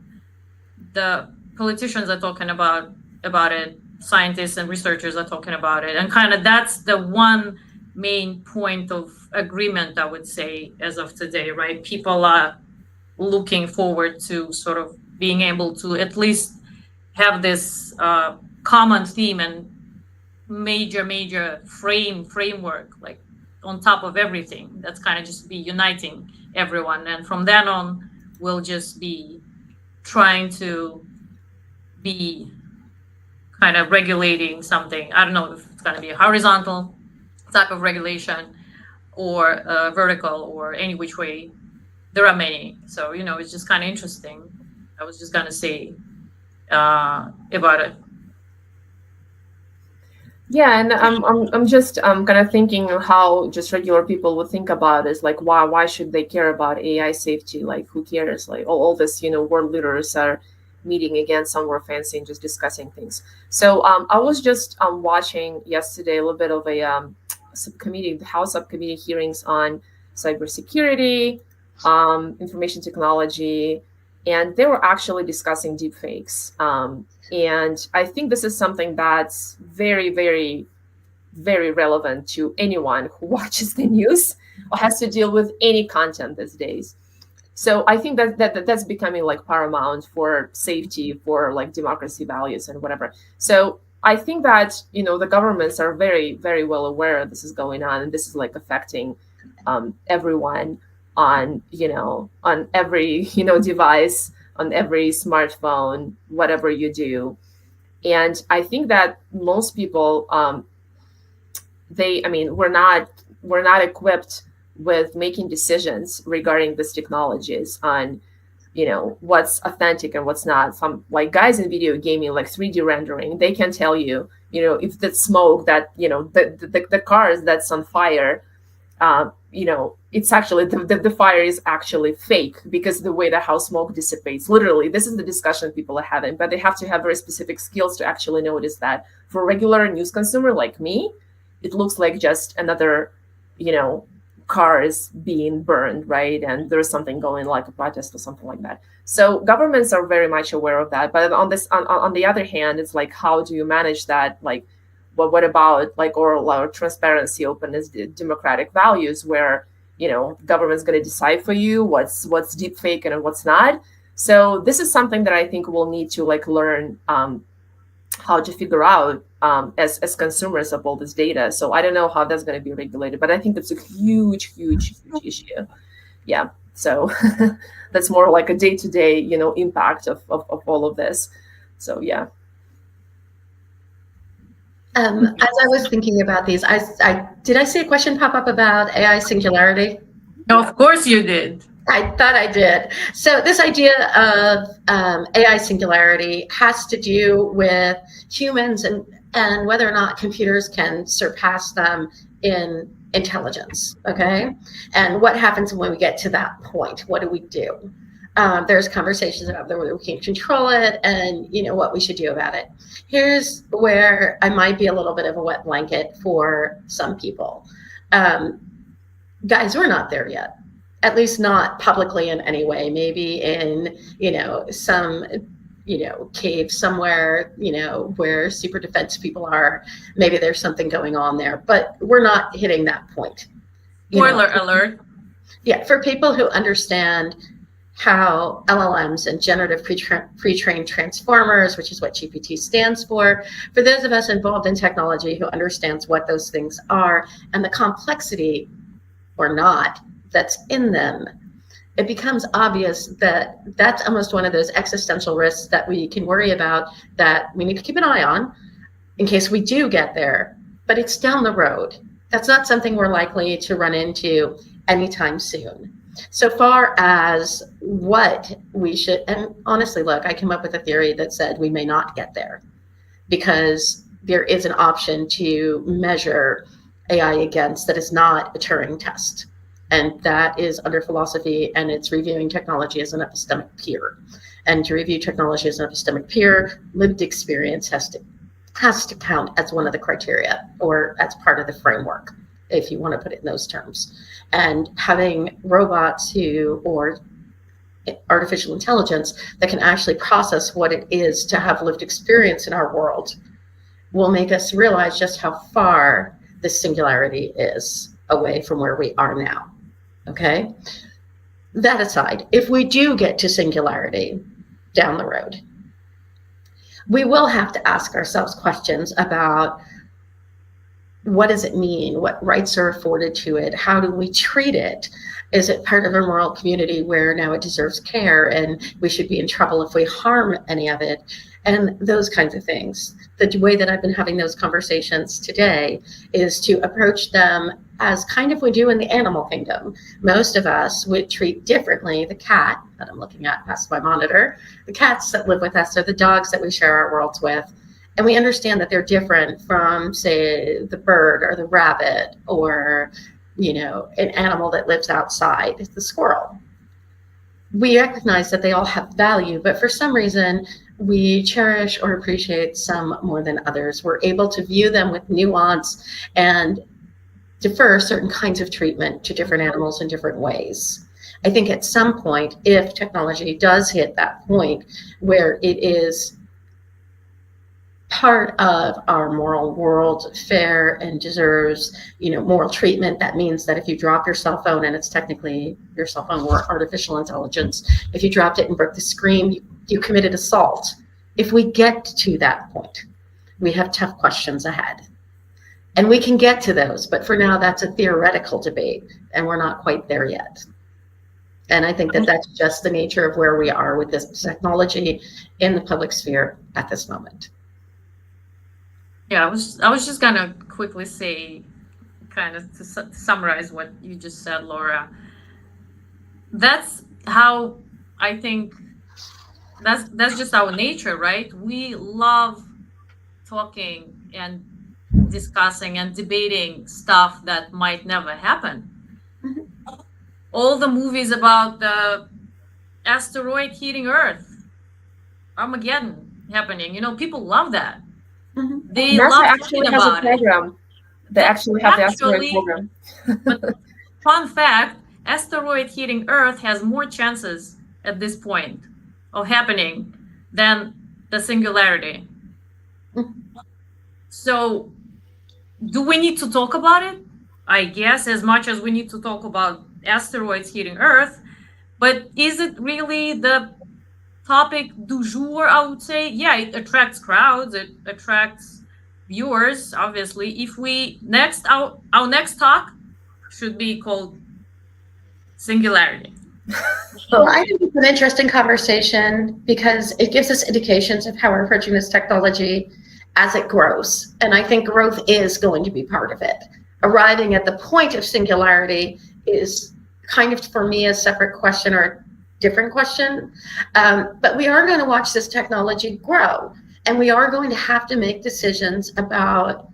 the politicians are talking about it, scientists and researchers are talking about it, and kind of that's the one main point of agreement, I would say, as of today, right? People are looking forward to sort of being able to at least have this common theme and major framework, like on top of everything, that's kind of just be uniting everyone, and from then on we'll just be trying to be kind of regulating something. I don't know if it's going to be a horizontal type of regulation or vertical or any which way. There are many, so it's just kind of interesting. I was just going to say about it. Yeah, and I'm just kind of thinking how just regular people would think about is like why should they care about AI safety? Like who cares? Like all this, world leaders are meeting again somewhere fancy and just discussing things. So I was just watching yesterday a little bit of a subcommittee, the House subcommittee hearings on cybersecurity, information technology, and they were actually discussing deepfakes. And I think this is something that's very, very, very relevant to anyone who watches the news or has to deal with any content these days. So I think that's becoming like paramount for safety, for like democracy values and whatever. So I think that, the governments are very, very well aware this is going on, and this is like affecting everyone on, on every, device, on every smartphone, whatever you do. And I think that most people, we're not equipped with making decisions regarding these technologies on, what's authentic and what's not. Some like guys in video gaming, like 3D rendering, they can tell you, if the smoke that, the cars that's on fire, it's actually the fire is actually fake, because the way that how smoke dissipates, literally, this is the discussion people are having, but they have to have very specific skills to actually notice that. For a regular news consumer like me, it looks like just another, cars being burned, right? And there's something going, like a protest or something like that. So governments are very much aware of that. But on the other hand, it's like, how do you manage that? Like, but what about like oral transparency, openness, democratic values, where government's going to decide for you what's deep fake and what's not? So this is something that I think we'll need to like learn how to figure out as consumers of all this data. So I don't know how that's going to be regulated, but I think that's a huge issue. Yeah. So that's more like a day-to-day, impact of all of this. So yeah. As I was thinking about these, did I see a question pop up about AI singularity? No, of course you did. I thought I did. So this idea of AI singularity has to do with humans and whether or not computers can surpass them in intelligence, okay? And what happens when we get to that point? What do we do? There's conversations about whether we can control it and what we should do about it. Here's where I might be a little bit of a wet blanket for some people. Guys, we're not there yet. At least not publicly in any way. Maybe in some cave somewhere where super defense people are. Maybe there's something going on there, but we're not hitting that point. Spoiler alert. Yeah, for people who understand how LLMs and generative pre-trained transformers, which is what GPT stands for those of us involved in technology who understands what those things are and the complexity or not that's in them, it becomes obvious that that's almost one of those existential risks that we can worry about, that we need to keep an eye on in case we do get there, but it's down the road. That's not something we're likely to run into anytime soon. So far as what we should, and honestly, look, I came up with a theory that said we may not get there, because there is an option to measure AI against that is not a Turing test. And that is under philosophy, and it's reviewing technology as an epistemic peer. And to review technology as an epistemic peer, lived experience has to count as one of the criteria, or as part of the framework, if you want to put it in those terms. And having robots or artificial intelligence that can actually process what it is to have lived experience in our world will make us realize just how far this singularity is away from where we are now. Okay? That aside, if we do get to singularity down the road, we will have to ask ourselves questions about what does it mean? What rights are afforded to it? How do we treat it? Is it part of a moral community where now it deserves care and we should be in trouble if we harm any of it? And those kinds of things. The way that I've been having those conversations today is to approach them as kind of we do in the animal kingdom. Most of us would treat differently the cat that I'm looking at past my monitor. The cats that live with us are the dogs that we share our worlds with. And we understand that they're different from, say, the bird or the rabbit or, you know, an animal that lives outside, the squirrel. We recognize that they all have value, but for some reason, we cherish or appreciate some more than others. We're able to view them with nuance and defer certain kinds of treatment to different animals in different ways. I think at some point, if technology does hit that point where it is part of our moral world, fair and deserves, you know, moral treatment, that means that if you drop your cell phone, and it's technically your cell phone or artificial intelligence, if you dropped it and broke the screen, you committed assault. If we get to that point, we have tough questions ahead. And we can get to those, but for now, that's a theoretical debate, and we're not quite there yet. And I think that that's just the nature of where we are with this technology in the public sphere at this moment. Yeah, I was just gonna quickly say, kind of to summarize what you just said, Laura. That's how I think that's just our nature, right? We love talking and discussing and debating stuff that might never happen. Mm-hmm. All the movies about the asteroid hitting Earth, Armageddon happening, you know, people love that. Mm-hmm. They NASA love actually has a program. They actually have the asteroid program. But fun fact, asteroid hitting Earth has more chances at this point of happening than the singularity. So do we need to talk about it? I guess as much as we need to talk about asteroids hitting Earth, but is it really the topic du jour, I would say? Yeah, it attracts crowds, it attracts viewers, obviously. If we our next talk should be called Singularity. Well, I think it's an interesting conversation because it gives us indications of how we're approaching this technology as it grows. And I think growth is going to be part of it. Arriving at the point of singularity is kind of, for me, a separate question or a different question. But we are going to watch this technology grow. And we are going to have to make decisions about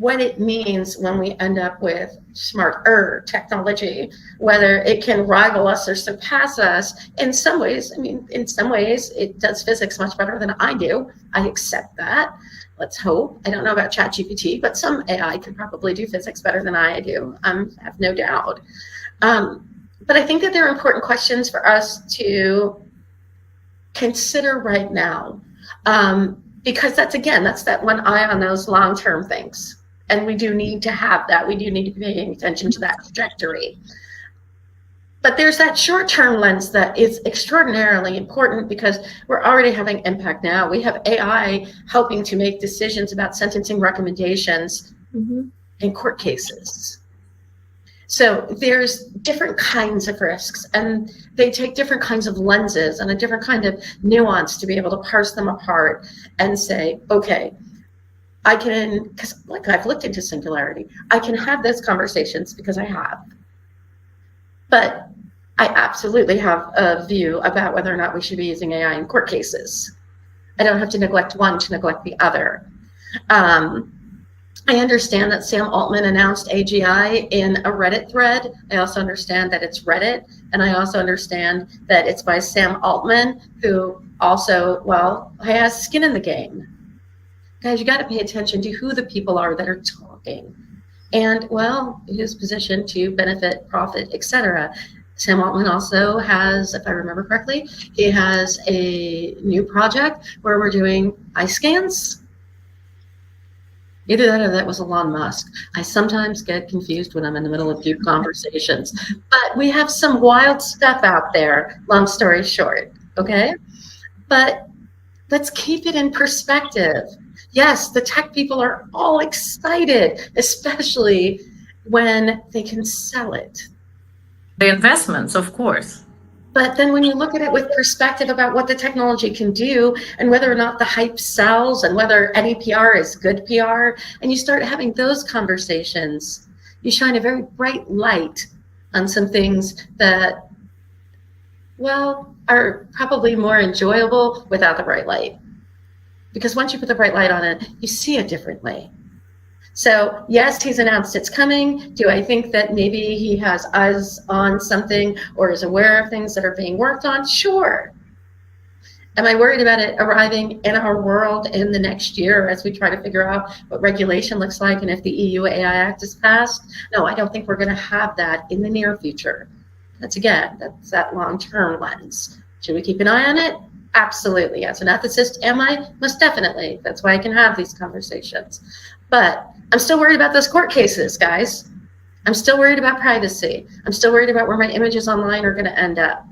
what it means when we end up with smarter technology, whether it can rival us or surpass us. In some ways, I mean, in some ways, it does physics much better than I do. I accept that. Let's hope. I don't know about ChatGPT, but some AI could probably do physics better than I do. I have no doubt. But I think that there are important questions for us to consider right now. Because that's that one eye on those long-term things. And we do need to have that. We do need to be paying attention to that trajectory. But there's that short-term lens that is extraordinarily important because we're already having impact now. We have AI helping to make decisions about sentencing recommendations in court cases. So there's different kinds of risks, and they take different kinds of lenses and a different kind of nuance to be able to parse them apart and say, okay, I can, because like I've looked into singularity, I can have those conversations because I have. But I absolutely have a view about whether or not we should be using AI in court cases. I don't have to neglect one to neglect the other. I understand that Sam Altman announced AGI in a Reddit thread. I also understand that it's Reddit, and I also understand that it's by Sam Altman, who also, well, has skin in the game. Guys, you got to pay attention to who the people are that are talking, and, well, who's positioned to benefit, profit, etc. Sam Altman also has, if I remember correctly, he has a new project where we're doing eye scans. Either that or that was Elon Musk. I sometimes get confused when I'm in the middle of deep conversations. But we have some wild stuff out there, long story short, okay? But let's keep it in perspective. Yes, the tech people are all excited, especially when they can sell it. The investments, of course. But then when you look at it with perspective about what the technology can do and whether or not the hype sells and whether any PR is good PR, and you start having those conversations, you shine a very bright light on some things that, well, are probably more enjoyable without the bright light. Because once you put the bright light on it, you see it differently. So yes, he's announced it's coming. Do I think that maybe he has eyes on something or is aware of things that are being worked on? Sure. Am I worried about it arriving in our world in the next year as we try to figure out what regulation looks like and if the EU AI Act is passed? No, I don't think we're going to have that in the near future. That's that long-term lens. Should we keep an eye on it? Absolutely. As an ethicist, am I? Most definitely. That's why I can have these conversations. But I'm still worried about those court cases, guys. I'm still worried about privacy. I'm still worried about where my images online are going to end up.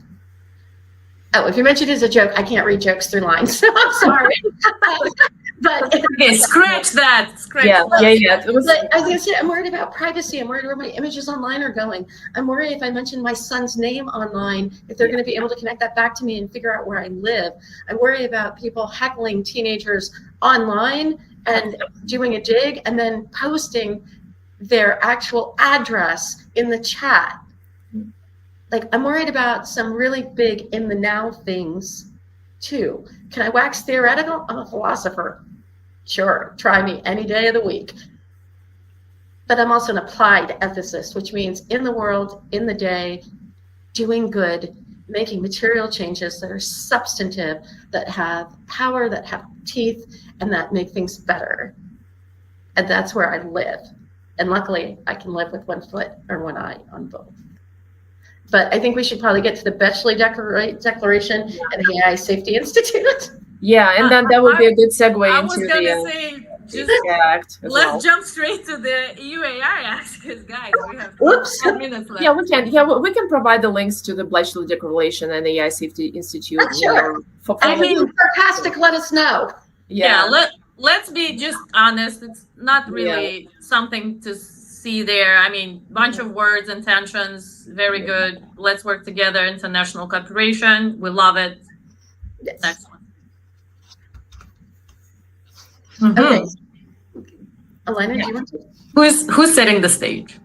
Oh, if you mentioned it as a joke, I can't read jokes through lines, so I'm sorry. But Okay, scratch that. Yeah. It was, but as I said, I'm worried about privacy. I'm worried where my images online are going. I'm worried if I mention my son's name online, if they're going to be able to connect that back to me and figure out where I live. I worry about people heckling teenagers online and doing a jig and then posting their actual address in the chat. Like, I'm worried about some really big in the now things too. Can I wax theoretical? I'm a philosopher. Sure, try me any day of the week. But I'm also an applied ethicist, which means in the world, in the day, doing good, making material changes that are substantive, that have power, that have teeth, and that make things better. And that's where I live. And luckily, I can live with one foot or one eye on both. But I think we should probably get to the Bechley Declaration and the AI Safety Institute. yeah, and then that would be a good segue I was into going the to say, just Act as well. let's jump straight to the EU AI Act, because guys, we have Oops. 10 minutes left. Yeah, we can. Yeah, we can provide the links to the Bletchley Declaration and the AI Safety Institute. Sure. For I mean, Anything sarcastic, let us know. Yeah, let's be just honest. It's not really something to see there. I mean, bunch of words, intentions, very good. Let's work together. International cooperation. We love it. Yes. Next one. Okay. Elena, do you want to? Who's setting the stage?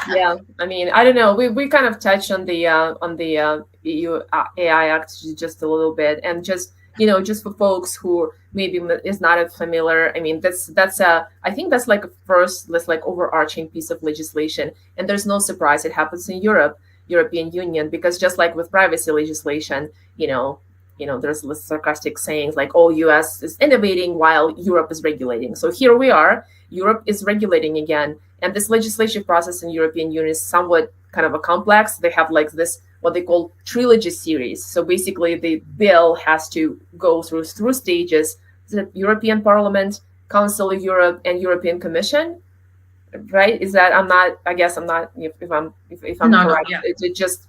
Yeah, I mean, I don't know. We kind of touched on the EU AI Act just a little bit, and just just for folks who maybe is not as familiar. I mean, I think that's like a first, like overarching piece of legislation, and there's no surprise it happens in European Union, because just like with privacy legislation, there's this sarcastic sayings like, "Oh, US is innovating while Europe is regulating." So here we are, Europe is regulating again, and this legislative process in European Union is somewhat kind of a complex. They have like this what they call trilogy series. So basically, the bill has to go through stages: the European Parliament, Council of Europe, and European Commission. Right? Is that I guess I'm not. If I'm correct, yeah. it just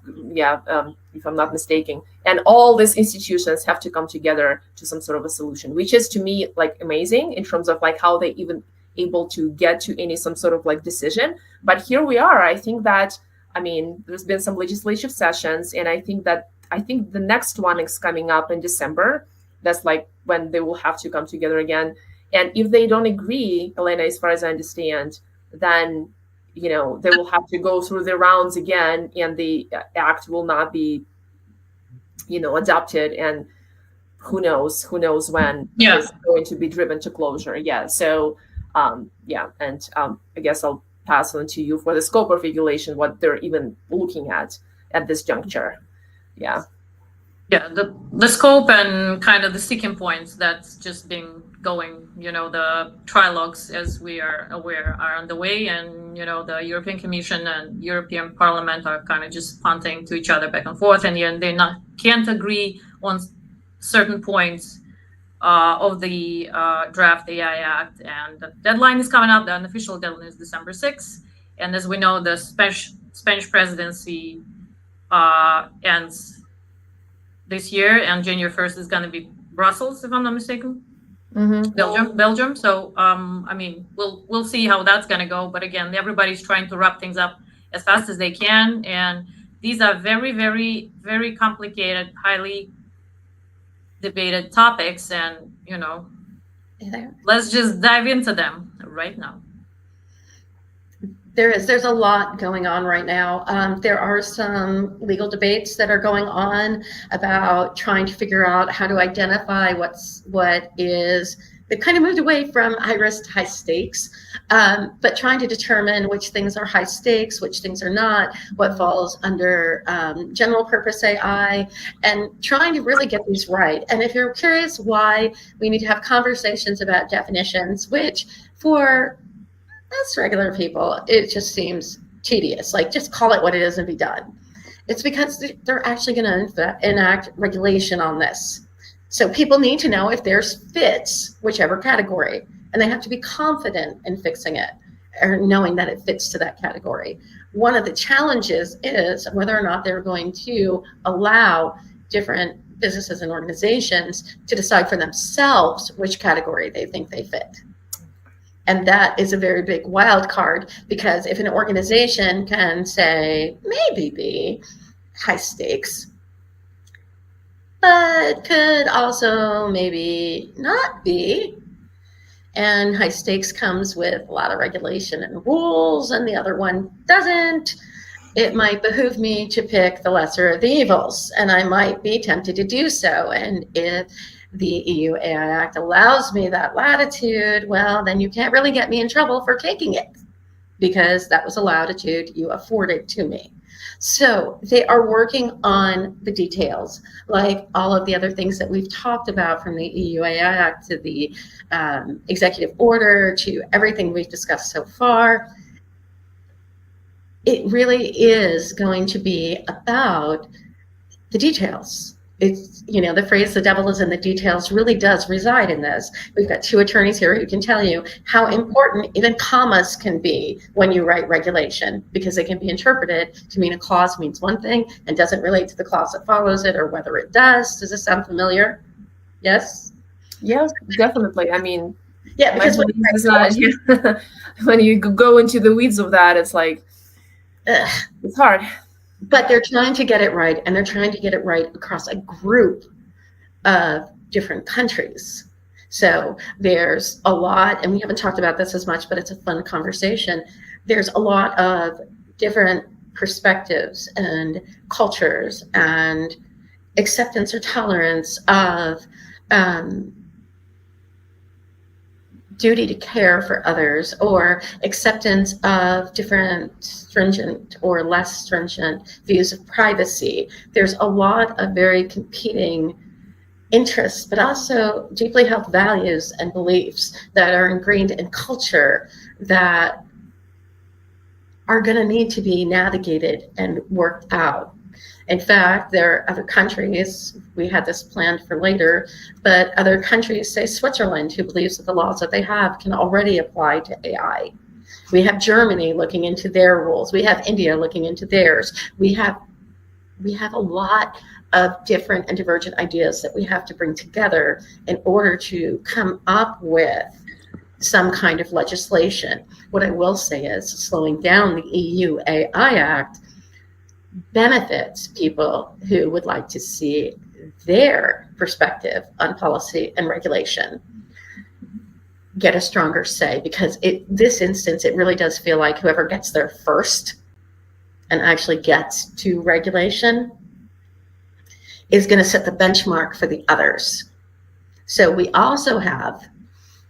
if I'm not mistaken. And all these institutions have to come together to some sort of a solution, which is to me like amazing in terms of like how they even able to get to some sort of like decision. But here we are. I think that. I mean, there's been some legislative sessions, and I think the next one is coming up in December. That's like when they will have to come together again. And if they don't agree, Elena, as far as I understand, then they will have to go through the rounds again, and the act will not be adopted. And who knows when it's going to be driven to closure. Yeah. So and I guess I'll pass on to you for the scope of regulation, what they're even looking at this juncture. Yeah. Yeah, the scope and kind of the sticking points that's just been going, the trilogues, as we are aware, are underway, and the European Commission and European Parliament are kind of just punting to each other back and forth, and yet they can't agree on certain points of the draft AI Act, and the deadline is coming up. The unofficial deadline is December 6th, and as we know, the Spanish presidency ends this year, and January 1st is going to be Brussels, if I'm not mistaken. Belgium. So, we'll see how that's going to go. But again, everybody's trying to wrap things up as fast as they can. And these are very, very, very complicated, highly debated topics. And, let's just dive into them right now. There's a lot going on right now. There are some legal debates that are going on about trying to figure out how to identify they've kind of moved away from high risk to high stakes, but trying to determine which things are high stakes, which things are not, what falls under general purpose AI, and trying to really get these right. And if you're curious why we need to have conversations about definitions, which for us regular people, it just seems tedious. Like, just call it what it is and be done. It's because they're actually going to enact regulation on this. So people need to know if theirs fits whichever category, and they have to be confident in fixing it or knowing that it fits to that category. One of the challenges is whether or not they're going to allow different businesses and organizations to decide for themselves which category they think they fit. And that is a very big wild card, because if an organization can say maybe be high stakes, but could also maybe not be, and high stakes comes with a lot of regulation and rules, and the other one doesn't, it might behoove me to pick the lesser of the evils, and I might be tempted to do so. And if the EU AI Act allows me that latitude, well, then you can't really get me in trouble for taking it, because that was a latitude you afforded to me. So they are working on the details, like all of the other things that we've talked about, from the EU AI Act to the executive order to everything we've discussed so far. It really is going to be about the details. It's, the phrase, the devil is in the details, really does reside in this. We've got two attorneys here who can tell you how important even commas can be when you write regulation, because they can be interpreted to mean a clause means one thing and doesn't relate to the clause that follows it, or whether it does. Does this sound familiar? Yes? Yes, definitely. I mean, yeah, because when you go into the weeds of that, it's like, it's hard. But they're trying to get it right, and they're trying to get it right across a group of different countries. So there's a lot, and we haven't talked about this as much, but it's a fun conversation. There's a lot of different perspectives and cultures and acceptance or tolerance of duty to care for others, or acceptance of different stringent or less stringent views of privacy. There's a lot of very competing interests, but also deeply held values and beliefs that are ingrained in culture that are going to need to be navigated and worked out. In fact, there are other countries, we had this planned for later, but other countries, say Switzerland, who believes that the laws that they have can already apply to AI. We have Germany looking into their rules. We have India looking into theirs. We have a lot of different and divergent ideas that we have to bring together in order to come up with some kind of legislation. What I will say is slowing down the EU AI Act benefits people who would like to see their perspective on policy and regulation get a stronger say, because this instance, it really does feel like whoever gets there first and actually gets to regulation is going to set the benchmark for the others. So we also have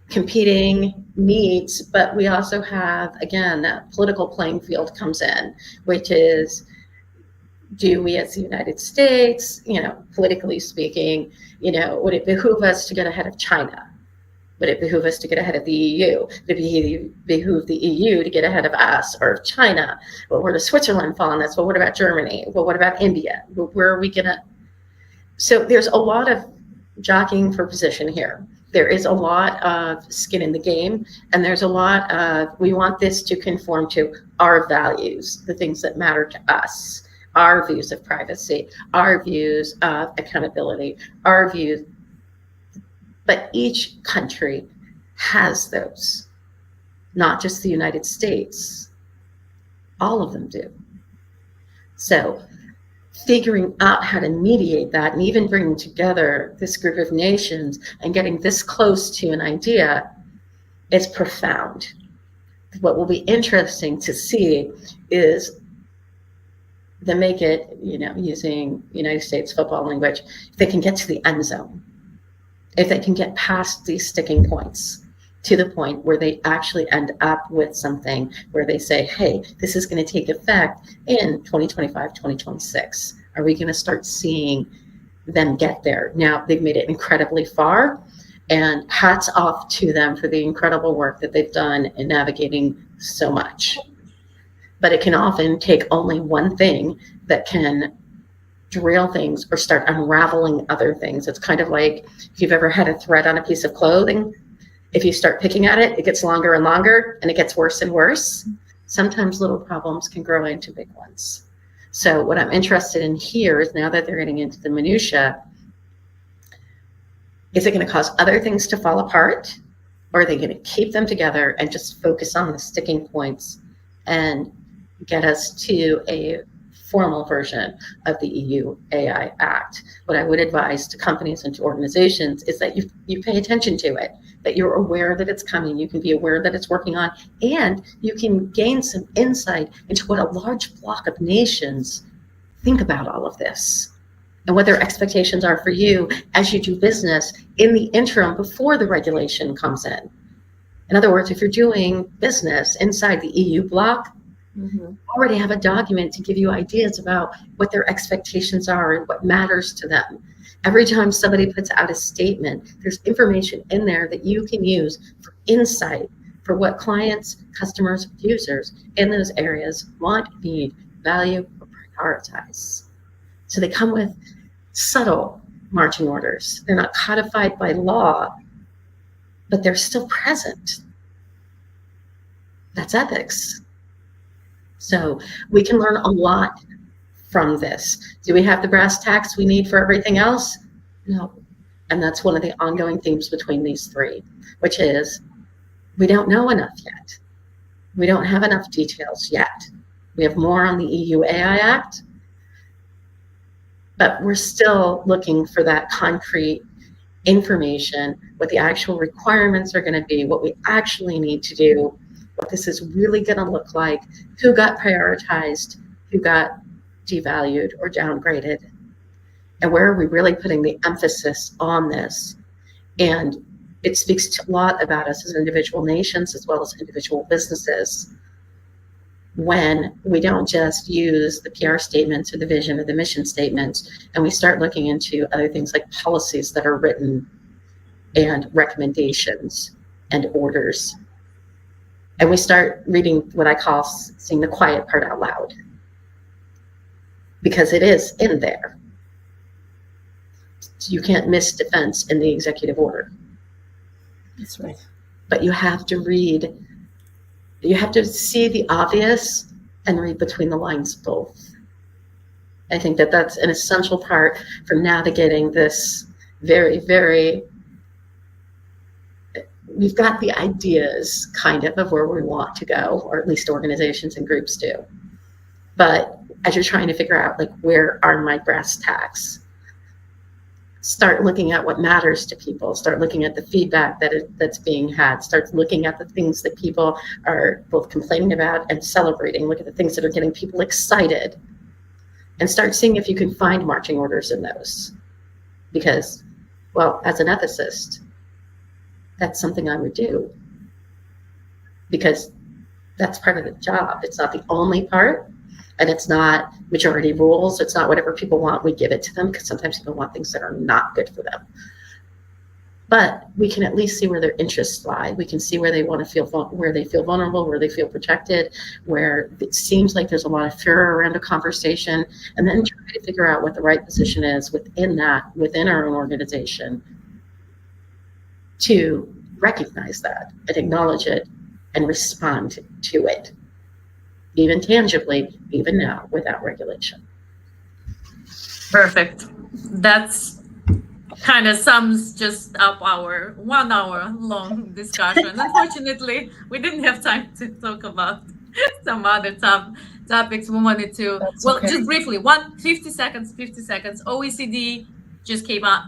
competing needs, but we also have, again, that political playing field comes in, which is do we as the United States, politically speaking, would it behoove us to get ahead of China? Would it behoove us to get ahead of the EU? Would it behoove the EU to get ahead of us or of China? Well, where does Switzerland fall on this? Well, what about Germany? Well, what about India? Where are we going to? So there's a lot of jockeying for position here. There is a lot of skin in the game, and there's a lot of, we want this to conform to our values, the things that matter to us, our views of privacy, our views of accountability, our views. But each country has those, not just the United States. All of them do. So figuring out how to mediate that and even bringing together this group of nations and getting this close to an idea is profound. What will be interesting to see is they make it, using United States football language, if they can get to the end zone, if they can get past these sticking points to the point where they actually end up with something where they say, hey, this is going to take effect in 2025, 2026. Are we going to start seeing them get there? Now, they've made it incredibly far, and hats off to them for the incredible work that they've done in navigating so much. But it can often take only one thing that can derail things or start unraveling other things. It's kind of like if you've ever had a thread on a piece of clothing. If you start picking at it, it gets longer and longer, and it gets worse and worse. Sometimes little problems can grow into big ones. So what I'm interested in here is, now that they're getting into the minutia, is it going to cause other things to fall apart, or are they going to keep them together and just focus on the sticking points and get us to a formal version of the EU AI Act? What I would advise to companies and to organizations is that you pay attention to it, that you're aware that it's coming, you can be aware that it's working on, and you can gain some insight into what a large block of nations think about all of this and what their expectations are for you as you do business in the interim before the regulation comes in. In other words, if you're doing business inside the EU bloc, already have a document to give you ideas about what their expectations are and what matters to them. Every time somebody puts out a statement, there's information in there that you can use for insight for what clients, customers, users in those areas want, need, value, or prioritize. So they come with subtle marching orders. They're not codified by law, but they're still present. That's ethics. So we can learn a lot from this. Do we have the brass tacks we need for everything else? No. And that's one of the ongoing themes between these three, which is we don't know enough yet. We don't have enough details yet. We have more on the EU AI Act, but we're still looking for that concrete information, what the actual requirements are going to be, what we actually need to do, what this is really going to look like, who got prioritized, who got devalued or downgraded, and where are we really putting the emphasis on this. And it speaks a lot about us as individual nations as well as individual businesses when we don't just use the PR statements or the vision or the mission statements, and we start looking into other things like policies that are written and recommendations and orders. And we start reading what I call seeing the quiet part out loud, because it is in there. You can't miss defense in the executive order. That's right. But you have to read, you have to see the obvious and read between the lines both. I think that that's an essential part for navigating this very, very, we've got the ideas kind of where we want to go, or at least organizations and groups do. But as you're trying to figure out, like, where are my brass tacks? Start looking at what matters to people. Start looking at the feedback that's being had. Start looking at the things that people are both complaining about and celebrating. Look at the things that are getting people excited. And start seeing if you can find marching orders in those. Because, well, as an ethicist, that's something I would do. Because that's part of the job. It's not the only part, And it's not majority rules. It's not whatever people want, we give it to them, because sometimes people want things that are not good for them. But we can at least see where their interests lie. We can see where they want to feel, where they feel vulnerable, where they feel protected, where it seems like there's a lot of fear around a conversation, and then try to figure out what the right position is within that, within our own organization, to recognize that and acknowledge it and respond to it, even tangibly, even now, without regulation. Perfect. That's kind of sums just up our 1 hour long discussion. Unfortunately, we didn't have time to talk about some other topics we wanted to. That's well, okay. just briefly, 50 seconds. OECD just came out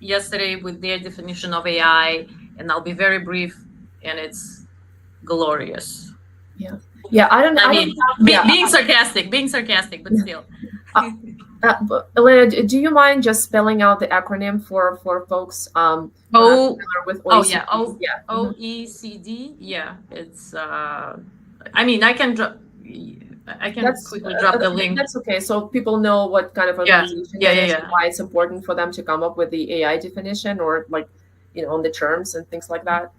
yesterday with their definition of AI, and I'll be very brief, and it's glorious. Yeah, I don't. Being sarcastic, but still. But Elena, do you mind just spelling out the acronym for folks with OECD? OECD. Yeah, it's. I mean, I can drop. I can quickly drop the link. That's okay. So people know what kind of organization it is, and why it's important for them to come up with the AI definition, or like, on the terms and things like that.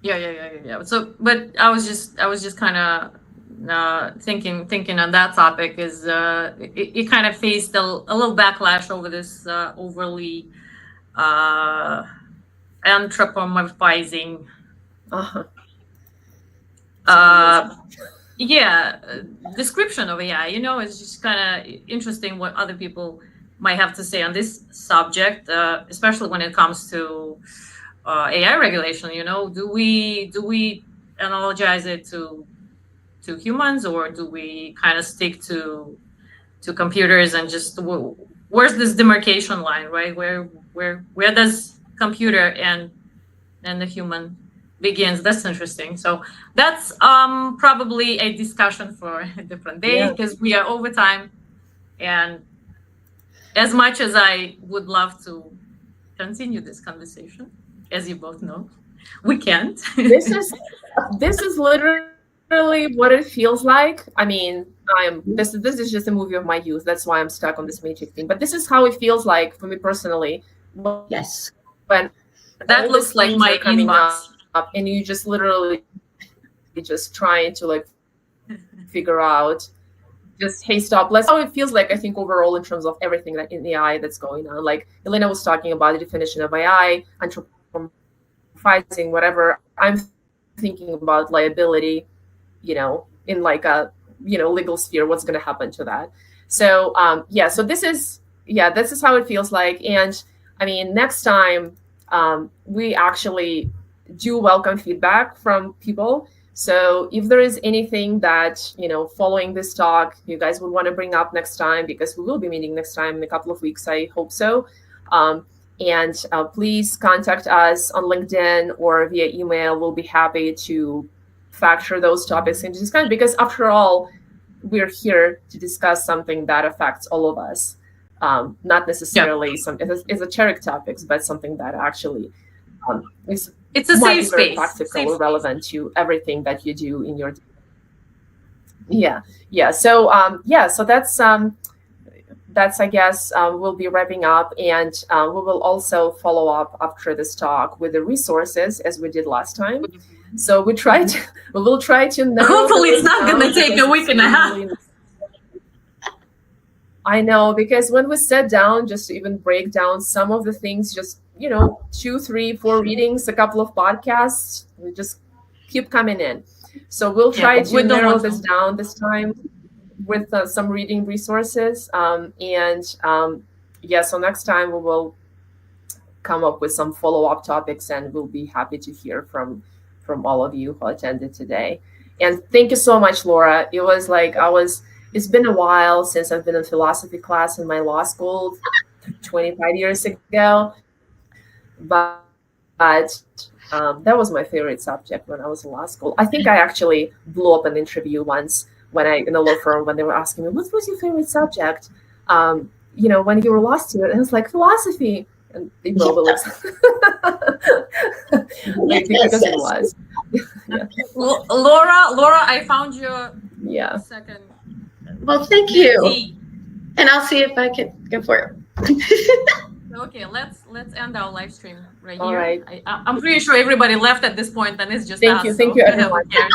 Yeah. So, but I was just kind of thinking on that topic is it kind of faced a little backlash over this overly anthropomorphizing. Description of AI. It's just kind of interesting what other people might have to say on this subject, especially when it comes to AI regulation. Do we analogize it to humans, or do we kind of stick to computers, and just where's this demarcation line, right? Where does computer and the human begins? That's interesting. So that's probably a discussion for a different day, because we are over time, and as much as I would love to continue this conversation, as you both know, we can't. This is literally what it feels like. I mean, this is just a movie of my youth. That's why I'm stuck on this Matrix thing. But this is how it feels like for me personally. Yes. When that looks like my inbox. Up, and you just literally just trying to like figure out, just, hey, stop. That's how it feels like, I think, overall, in terms of everything that in AI that's going on. Like Elena was talking about the definition of AI, anthropomorphizing, whatever. I'm thinking about liability, in like a legal sphere, what's going to happen to that. So so this is how it feels like. And I mean, next time we actually do welcome feedback from people. So if there is anything that, following this talk, you guys would want to bring up next time, because we will be meeting next time in a couple of weeks, I hope so. And please contact us on LinkedIn or via email. We'll be happy to factor those topics into discussion, because after all, we're here to discuss something that affects all of us. Not necessarily some esoteric topics, but something that actually it's a safe space, practical, or relevant to everything that you do in your. So that's I guess we'll be wrapping up, and we will also follow up after this talk with the resources as we did last time. So we will try to hopefully it's not going to take a week and a half. I know, because when we sat down just to even break down some of the things, just 2, 3, 4 readings, a couple of podcasts, we just keep coming in. So we'll try to narrow this down this time with some reading resources. So next time we will come up with some follow-up topics, and we'll be happy to hear from all of you who attended today. And thank you so much, Laura. It was like it's been a while since I've been in philosophy class in my law school 25 years ago. But that was my favorite subject when I was in law school. I think I actually blew up an interview once in a law firm, when they were asking me, what was your favorite subject? When you were law student, and I was like, philosophy. And they probably looks because it was. Laura, I found your second Well, thank you. D. And I'll see if I can go for it. Okay, let's end our live stream right All here. right. I'm pretty sure everybody left at this point, and it's just Thank us. you. Thank so you, everyone. who cares?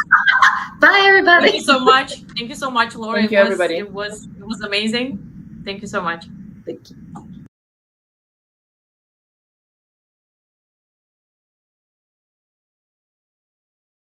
Bye, everybody. Thank you so much. Thank you so much, Laura. Thank you, everybody. It was amazing. Thank you so much. Thank you.